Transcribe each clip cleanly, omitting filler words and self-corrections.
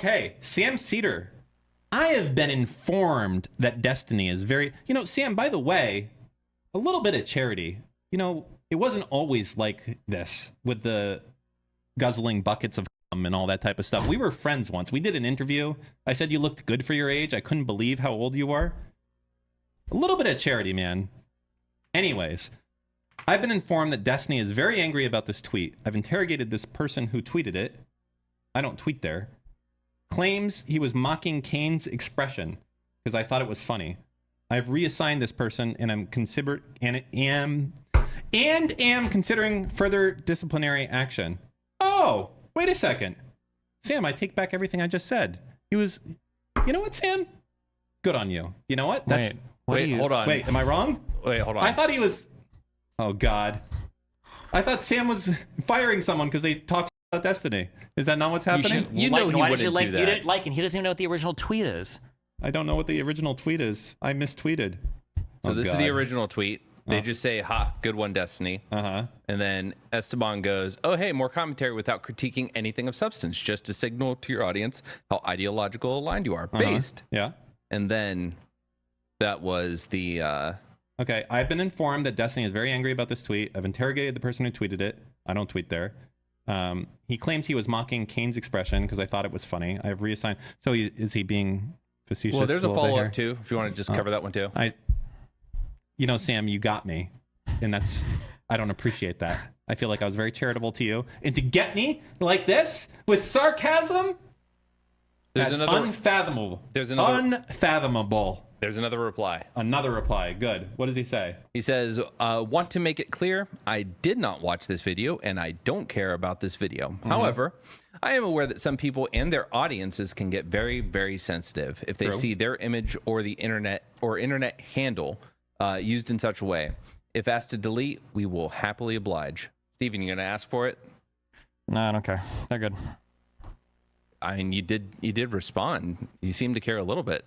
Okay, Sam Cedar. I have been informed that Destiny is very... Sam, by the way, a little bit of charity. It wasn't always like this with the guzzling buckets of cum and all that type of stuff. We were friends once. We did an interview. I said you looked good for your age. I couldn't believe how old you are. A little bit of charity, man. Anyways, I've been informed that Destiny is very angry about this tweet. I've interrogated this person who tweeted it. I don't tweet there. Claims he was mocking Kane's expression because I thought it was funny. I've reassigned this person and am considering further disciplinary action. Oh, wait a second. Sam, I take back everything I just said. He was... You know what, Sam? Good on you. You know what? Wait, hold on. Wait, am I wrong? Wait, hold on. I thought he was... Oh, God. I thought Sam was firing someone because they talked about Destiny. Is that not what's happening? You know he wouldn't do that. You didn't like him. He doesn't even know what the original tweet is. I don't know what the original tweet is. I mistweeted. So this is the original tweet. They just say, ha, good one, Destiny. Uh-huh. And then Esteban goes, oh, hey, more commentary without critiquing anything of substance, just to signal to your audience how ideological aligned you are. Based. Yeah. And then that was the... Okay, I've been informed that Destiny is very angry about this tweet. I've interrogated the person who tweeted it. I don't tweet there. He claims he was mocking Kane's expression because I thought it was funny. I've reassigned. So is he being facetious? Well, there's a follow-up too, if you want to just cover that one too. Sam, you got me. And I don't appreciate that. I feel like I was very charitable to you. And to get me like this with sarcasm, that's unfathomable. Unfathomable. There's another reply. Another reply. Good. What does he say? He says, want to make it clear, I did not watch this video and I don't care about this video. Mm-hmm. However, I am aware that some people and their audiences can get very, very sensitive if they see their image or the internet handle used in such a way. If asked to delete, we will happily oblige. Steven, you going to ask for it? No, I don't care. They're good. I mean, you did respond. You seem to care a little bit.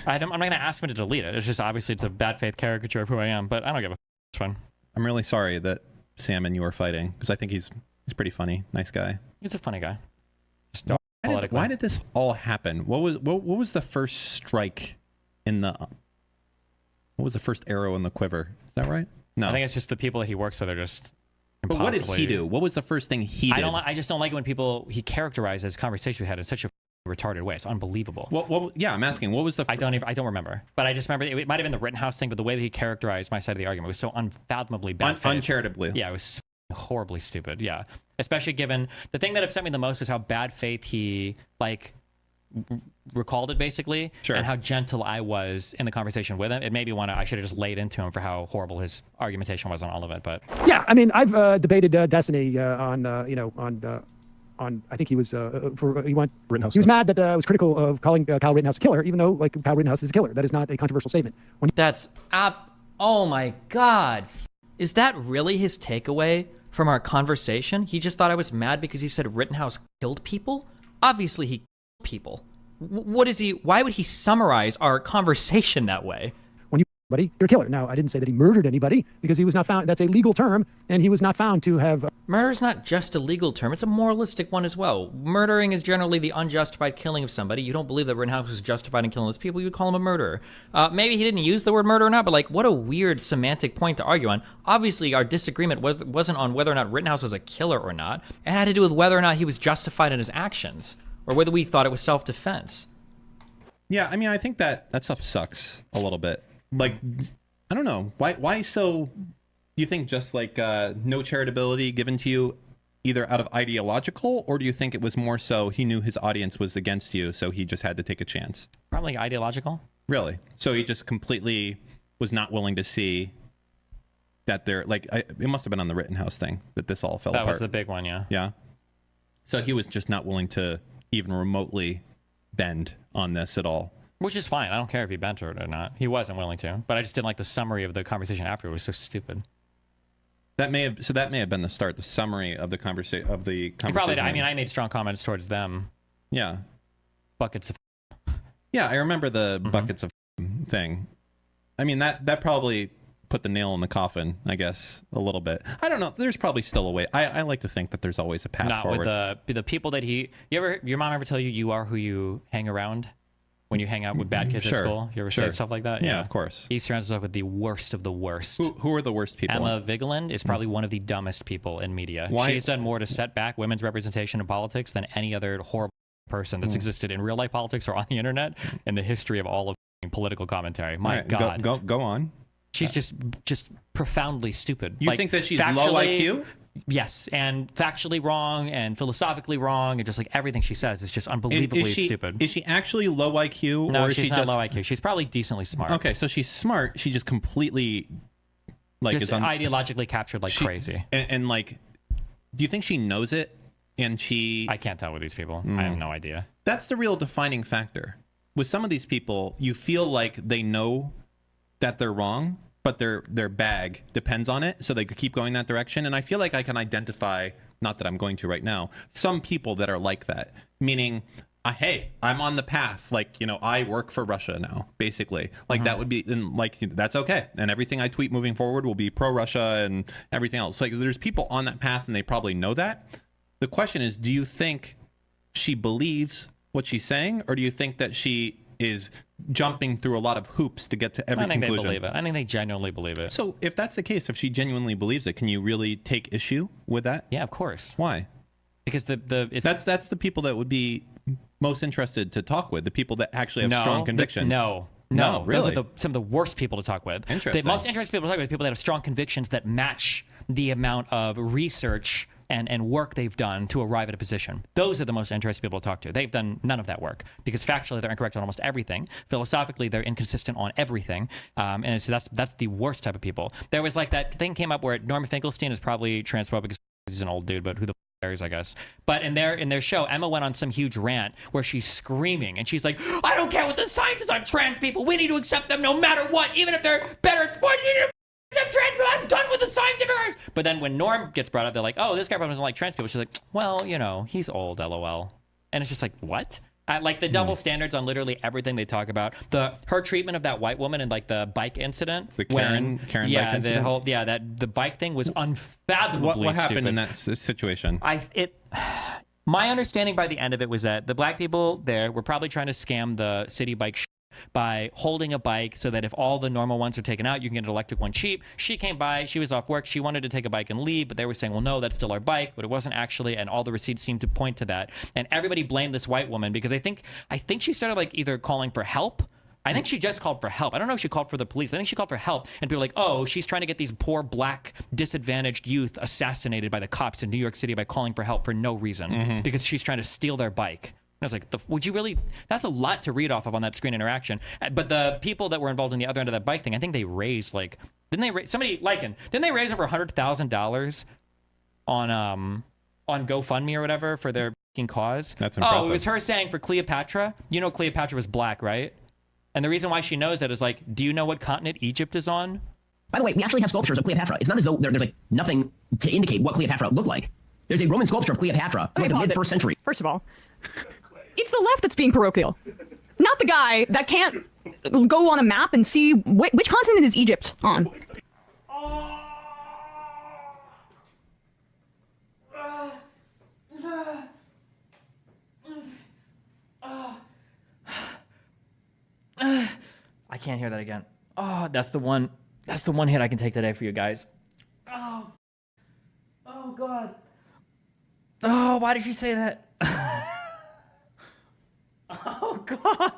I'm not going to ask him to delete it. It's just obviously it's a bad faith caricature of who I am, but I don't give a f. It's fine. I'm really sorry that Sam and you are fighting because I think he's pretty funny, nice guy. He's a funny guy. Just why did this all happen? What was the first strike in the? What was the first arrow in the quiver? Is that right? No, I think it's just the people that he works with are just. But what did he do? What was the first thing he did? I just don't like it when he characterizes conversation we had in such a retarded way. It's unbelievable. Well, yeah, I'm asking, what was the... I don't remember. But I just remember, it might have been the Rittenhouse thing, but the way that he characterized my side of the argument was so unfathomably bad. Uncharitably. Yeah, it was horribly stupid, yeah. Especially given... The thing that upset me the most was how bad faith he, recalled it, basically. Sure. And how gentle I was in the conversation with him. It made me want to... I should have just laid into him for how horrible his argumentation was on all of it, but... Yeah, I mean, I've debated Destiny on I think he was Rittenhouse. He was mad that I was critical of calling Kyle Rittenhouse a killer, even though Kyle Rittenhouse is a killer. That is not a controversial statement. Oh my God. Is that really his takeaway from our conversation? He just thought I was mad because he said Rittenhouse killed people? Obviously he killed people. Why would he summarize our conversation that way? You're a killer. Now, I didn't say that he murdered anybody because he was not found. That's a legal term, and he was not found to have. Murder is not just a legal term; it's a moralistic one as well. Murdering is generally the unjustified killing of somebody. You don't believe that Rittenhouse was justified in killing those people, you would call him a murderer. Maybe he didn't use the word murder or not, but what a weird semantic point to argue on. Obviously, our disagreement wasn't on whether or not Rittenhouse was a killer or not. It had to do with whether or not he was justified in his actions, or whether we thought it was self-defense. Yeah, I mean, I think that stuff sucks a little bit. I don't know. Why so, you think just no charitability given to you either out of ideological, or do you think it was more so he knew his audience was against you, so he just had to take a chance? Probably ideological. Really? So he just completely was not willing to see that it must have been on the Rittenhouse thing that this all fell apart. That was the big one, yeah. Yeah. So he was just not willing to even remotely bend on this at all. Which is fine. I don't care if he bent it or not. He wasn't willing to. But I just didn't like the summary of the conversation after. It was so stupid. That may have been the start, the summary of the conversation. He probably did. I mean, I made strong comments towards them. Yeah. Buckets of... Yeah, I remember the buckets of thing. I mean, that probably put the nail in the coffin, I guess, a little bit. I don't know. There's probably still a way. I like to think that there's always a path Not forward. with the people that your mom ever tell you are who you hang around when you hang out with bad kids at school? You ever say stuff like that? Yeah, of course. He surrounds himself with the worst of the worst. Who are the worst people? Emma Vigeland is probably one of the dumbest people in media. Why? She's done more to set back women's representation in politics than any other horrible person that's existed in real life politics or on the internet in the history of all of political commentary. My God. Go on. She's just profoundly stupid. You think that she's low IQ? Yes, and factually wrong and philosophically wrong, and just like everything she says is just unbelievably stupid. Is she actually low IQ? No, or she's is she not just low IQ. She's probably decently smart. Okay, so she's smart. She just completely Just is ideologically captured like crazy. And like, do you think she knows it? And I can't tell with these people. I have no idea. That's the real defining factor. With some of these people, you feel like they know that they're wrong, but their bag depends on it, so they could keep going that direction. And I feel like I can identify, not that I'm going to right now, some people that are like that, meaning, hey, I'm on the path. Like, I work for Russia now, basically. Like that would be, and like, that's okay. And everything I tweet moving forward will be pro-Russia and everything else. Like, there's people on that path, and they probably know that. The question is, do you think she believes what she's saying, or do you think that she is jumping through a lot of hoops to get to every conclusion? I think they believe it. I think they genuinely believe it. So if that's the case, if she genuinely believes it, can you really take issue with that? Yeah, of course. Why? Because that's the people that would be most interested to talk with, the people that actually have strong convictions. No, really? Those are some of the worst people to talk with. Interesting. The most interesting people to talk with are people that have strong convictions that match the amount of research and work they've done to arrive at a position. Those are the most interesting people to talk to. They've done none of that work because factually they're incorrect on almost everything. Philosophically, they're inconsistent on everything. And so that's the worst type of people. There was like that thing came up where Norman Finkelstein is probably transphobic because he's an old dude, but who the cares, I guess. But in their show, Emma went on some huge rant where she's screaming and she's like, I don't care what the science is on trans people. We need to accept them no matter what, even if they're better at sports. We need to accept trans people. I'm done with the scientific arguments. But then when Norm gets brought up, they're like, oh, this guy probably doesn't like trans people. She's like, well, he's old, LOL. And it's just like, what? Like the double standards on literally everything they talk about. Her treatment of that white woman in like the bike incident. The Karen bike incident? The bike thing was unfathomably what happened stupid. in that situation? My understanding by the end of it was that the black people there were probably trying to scam the city bike by holding a bike so that if all the normal ones are taken out, you can get an electric one cheap. She came by, she was off work, she wanted to take a bike and leave, but they were saying, well, no, that's still our bike, but it wasn't actually, and all the receipts seemed to point to that. And everybody blamed this white woman because I think she started like either calling for help. I think she just called for help. I don't know if she called for the police. I think she called for help. And people were like, oh, she's trying to get these poor black disadvantaged youth assassinated by the cops in New York City by calling for help for no reason because she's trying to steal their bike. I was like, would you really? That's a lot to read off of on that screen interaction. But the people that were involved in the other end of that bike thing, I think they raised didn't they raise over $100,000 on GoFundMe or whatever for their cause? That's impressive. Oh, it was her saying for Cleopatra. Cleopatra was black, right? And the reason why she knows that is like, do you know what continent Egypt is on? By the way, we actually have sculptures of Cleopatra. It's not as though there's like nothing to indicate what Cleopatra looked like. There's a Roman sculpture of Cleopatra from the mid-1st century. First of all, it's the left that's being parochial, not the guy that can't go on a map and see which continent is Egypt on. I can't hear that again. Oh, that's the one hit I can take today for you guys. Oh God. Oh, why did you say that? Oh God.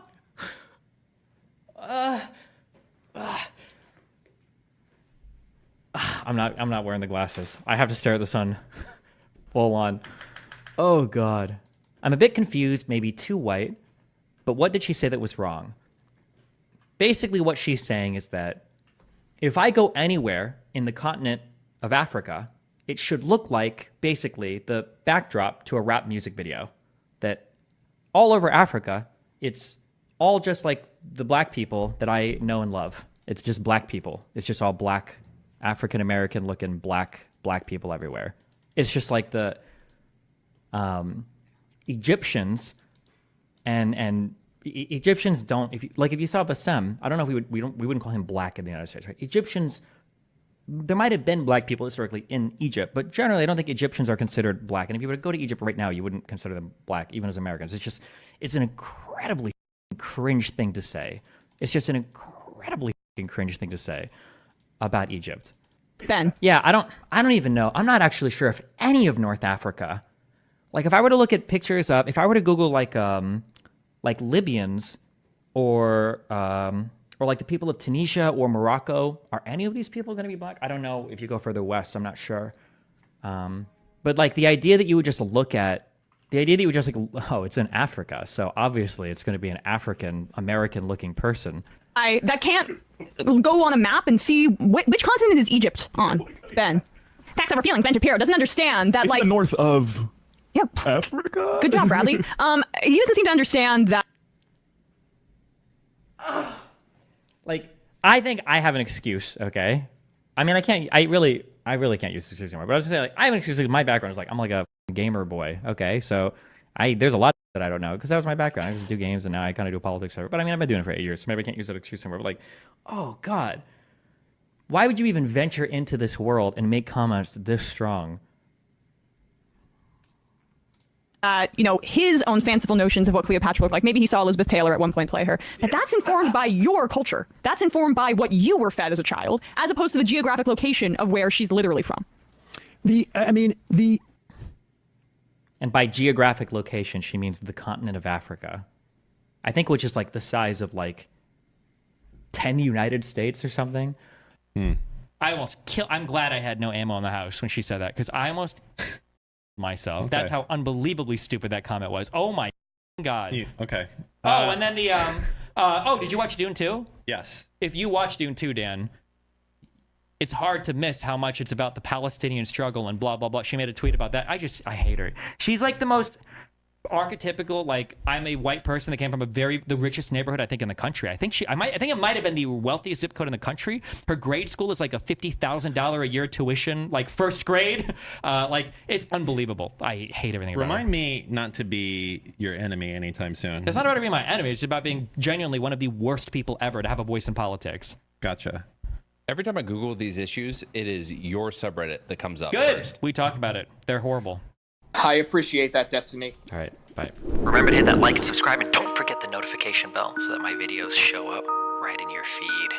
I'm not wearing the glasses. I have to stare at the sun full on. Oh God. I'm a bit confused, maybe too white, but what did she say that was wrong? Basically what she's saying is that if I go anywhere in the continent of Africa, it should look like basically the backdrop to a rap music video. That all over Africa, it's all just like the black people that I know and love. It's just black people. It's just all black, African-American looking black people everywhere. It's just like the Egyptians and Egyptians don't, if you saw Bassem, I don't know if we wouldn't call him black in the United States, right? Egyptians there might have been black people historically in Egypt, but generally I don't think Egyptians are considered black. And if you were to go to Egypt right now, you wouldn't consider them black, even as Americans. It's an incredibly cringe thing to say. It's just an incredibly cringe thing to say about Egypt. Ben. Yeah, I don't even know. I'm not actually sure if any of North Africa, like if I were to look at pictures of, if I were to Google like Libyans or like the people of Tunisia or Morocco, are any of these people going to be black? I don't know. If you go further west, I'm not sure. But like the idea that you would just look at, oh, it's in Africa, so obviously it's going to be an African American looking person. That can't go on a map and see which continent is Egypt on, Ben. Facts over feelings. Ben Shapiro doesn't understand that, it's like, the north of yep. Africa. Good job, Bradley. He doesn't seem to understand that. Like, I think I have an excuse. Okay, I mean, I really can't use this excuse anymore. But I was just saying, like, I have an excuse. Like, my background is like I'm like a gamer boy. Okay, so there's a lot that I don't know because that was my background. I just do games and now I kind of do politics. But I mean, I've been doing it for 8 years, so maybe I can't use that excuse anymore. But like, oh God, why would you even venture into this world and make comments this strong? His own fanciful notions of what Cleopatra looked like. Maybe he saw Elizabeth Taylor at one point play her. But that's informed by your culture. That's informed by what you were fed as a child, as opposed to the geographic location of where she's literally from. And by geographic location, she means the continent of Africa. I think, which is like the size of like 10 United States or something. I almost I'm glad I had no ammo in the house when she said that, because I almost myself. Okay. That's how unbelievably stupid that comment was. Oh my God. Okay. And then the did you watch Dune 2? Yes. If you watch Dune 2, Dan, it's hard to miss how much it's about the Palestinian struggle and blah blah blah. She made a tweet about that. I hate her. She's like the most archetypical, like, I'm a white person that came from the richest neighborhood I think in the country. I think it might have been the wealthiest zip code in the country. Her grade school is like a $50,000 a year tuition, like first grade. Like, it's unbelievable. I hate everything about Remind her. me not to be your enemy anytime soon. It's not about being my enemy. It's about being genuinely one of the worst people ever to have a voice in politics. Gotcha. Every time I Google these issues, it is your subreddit that comes up Good. first. We talk about it. They're horrible. I appreciate that, Destiny. All right. Bye. Remember to hit that like and subscribe, and don't forget the notification bell so that my videos show up right in your feed.